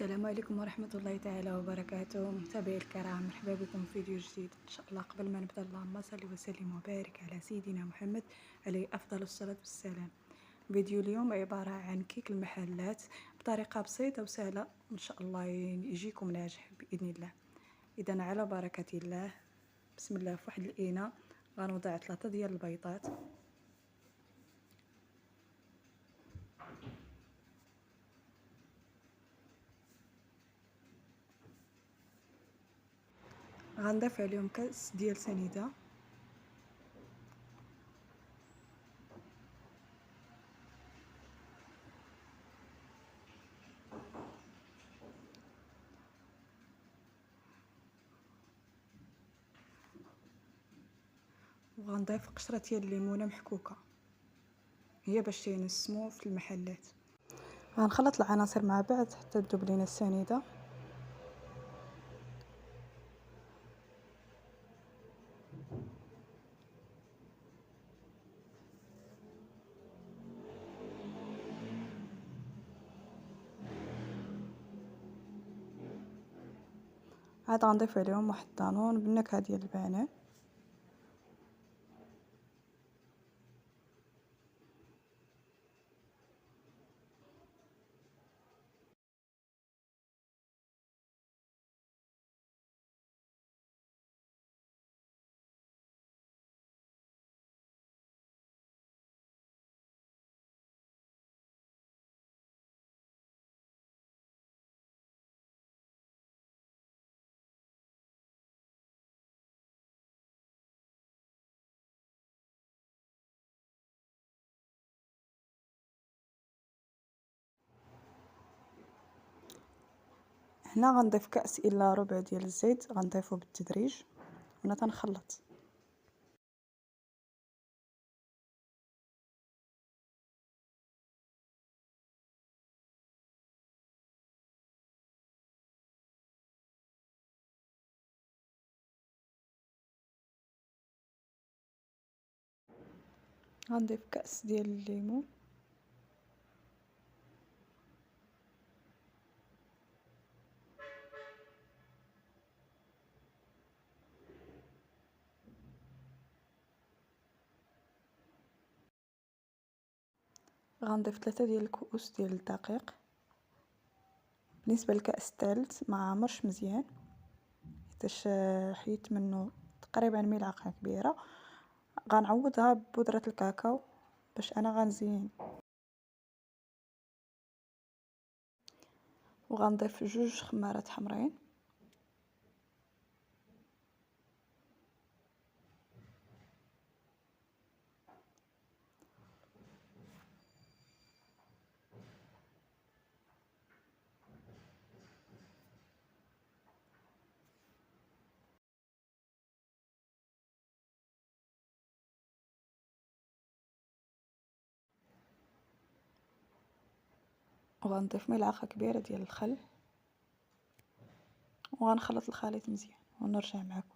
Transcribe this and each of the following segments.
السلام عليكم ورحمة الله تعالى وبركاته. متابعي الكرام، مرحبا بكم في فيديو جديد ان شاء الله. قبل ما نبدا، اللهم صل وسلم وبارك على سيدنا محمد عليه افضل الصلاة والسلام. فيديو اليوم عبارة عن كيك المحلات بطريقة بسيطة وسهلة، ان شاء الله يجيكم ناجح باذن الله. اذا على بركة الله، بسم الله. في واحد الاناء غنوضع 3 ديال البيضات، غنضيف عليهم كاس ديال سنيده، وغنضيف قشرة ديال الليمونه محكوكه، هي باش تينسمو في المحلات. غنخلط العناصر مع بعض حتى تذوب لينا السنيده. عاد غنضيف عليهم واحد الدانون بالنكهه ديال البنان، هنا غنضيف كأس الا ربع ديال الزيت، غنضيفه بالتدريج وانا تنخلط. غنضيف كأس ديال الليمون، غنضيف 3 ديال الكؤوس ديال الدقيق. بالنسبه للكأس الثالث ما عامرش مزيان، حيتاش حيت منه تقريبا ملعقه كبيره. غنعوضها ببودره الكاكاو باش انا غنزين، وغنضيف 2 خمارات حمرين، وغنضيف ملعقه كبيره ديال الخل، وغنخلط الخليط مزيان ونرجع معكم.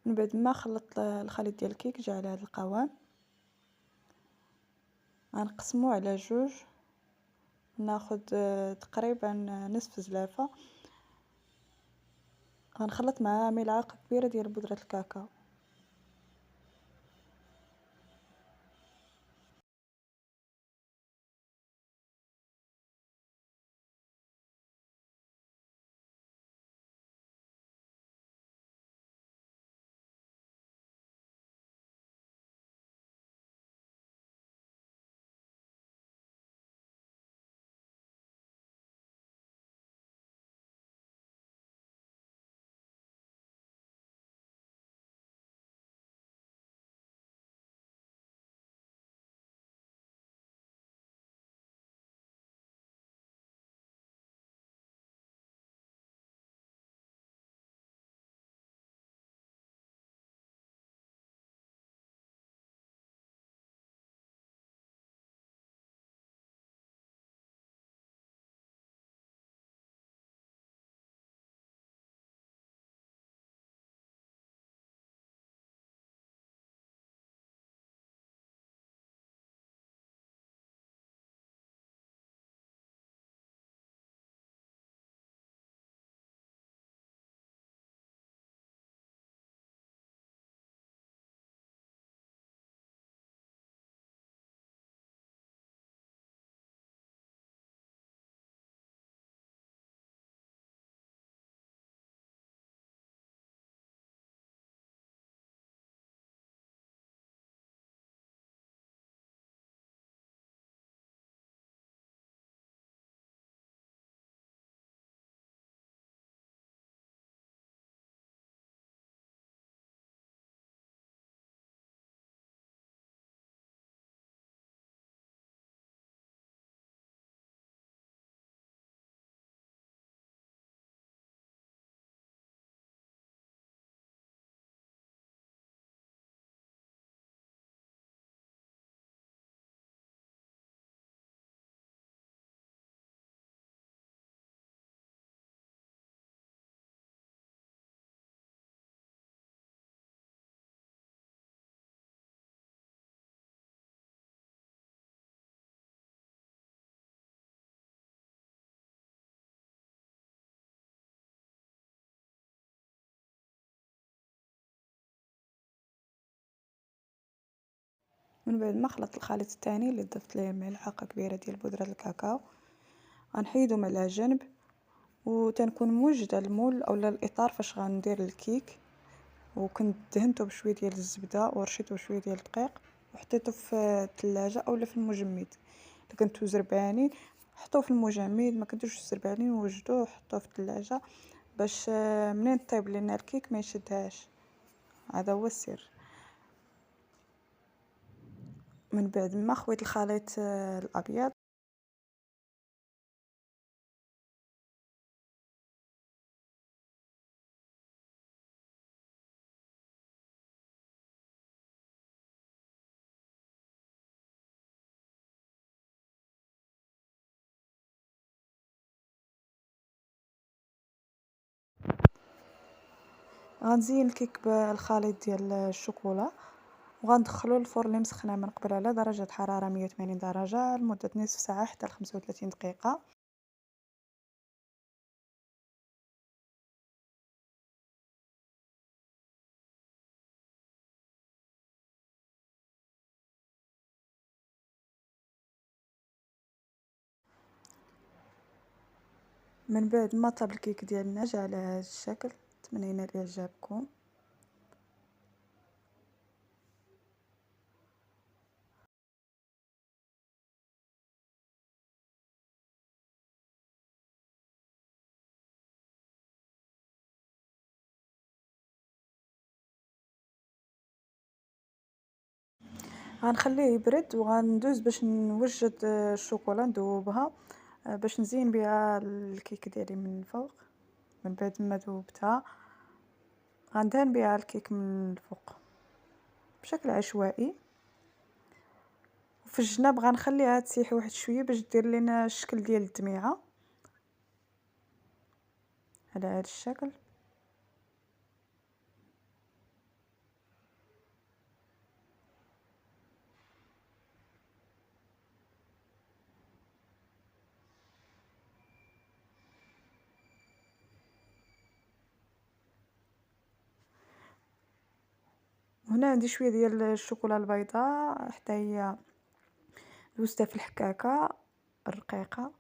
من بعد ما خلطت الخليط ديال الكيك جا على هذا القوام، غنقسمو على 2. ناخذ تقريبا نصف زلافه، غنخلط معها ملعقه كبيره ديال بودره الكاكاو. من بعد ما خلطت الخليط الثاني اللي ضفت ليه ملعقه كبيره ديال بودره الكاكاو، غنحيدو على جنب وتنكون موجده المول اولا الاطار فاش غندير الكيك، وكنت دهنته بشويه ديال الزبده ورشيته بشويه ديال الدقيق وحطيته في الثلاجه اولا في المجمد. الا كنتو زربانين حطوه في المجمد، ما كنتوش زربانين وجدوه حطوه في الثلاجه باش منين طيب لنا الكيك ما يشدهاش. هذا هو السر. من بعد ما خويت الخليط الابيض غنزين الكيك بالخليط ديال الشوكولا وغندخلو الفرن اللي مسخناه من قبل على درجة حرارة 180 درجة لمدة نصف ساعة حتى ل 35 دقيقة. من بعد ما طاب الكيك ديالنا جا على هذا الشكل، نتمنى ينال اعجابكم. غنخليه يبرد وغندوز باش نوجد الشوكولا نذوبها باش نزين بها الكيك ديالي من الفوق. من بعد ما ذوبتها غندهن بها الكيك من الفوق بشكل عشوائي، وفي الجناب غنخليها تسيح واحد شويه باش دير لنا الشكل ديال الدميعه على هذا الشكل. هنا عندي شويه ديال الشوكولا البيضاء حتى هي دوزتها في الحكاكه الرقيقه.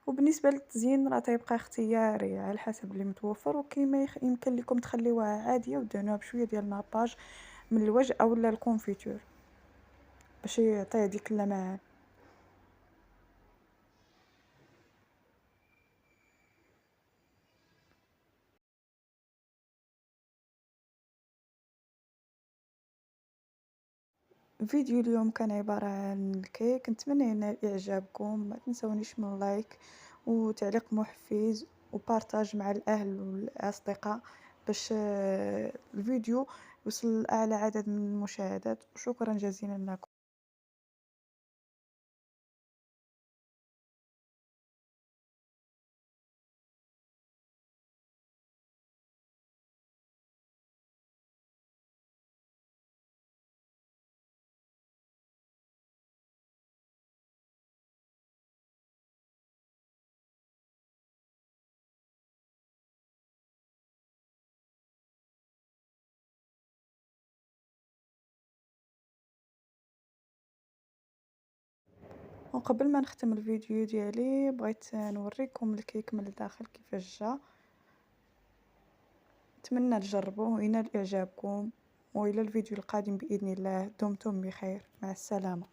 وبالنسبه للتزيين راه تيبقى اختياري على حسب اللي متوفر، وكيما يمكن لكم تخليوها عاديه ودهنوها بشويه ديال الناباج من الوجه اولا الكونفيتور باش يعطيه ديك اللمعان. فيديو اليوم كان عبارة عن الكيك، نتمنى ينال اعجابكم. ما تنسونيش من لايك وتعليق محفز وبارتاج مع الاهل والاصدقاء باش الفيديو يوصل لاعلى عدد من المشاهدات. وشكرا جزيلا لكم. وقبل ما نختم الفيديو ديالي بغيت نوريكم الكيك من الداخل كيفاش جا. نتمنى تجربوه وينال اعجابكم، والى الفيديو القادم باذن الله. دمتم بخير، مع السلامه.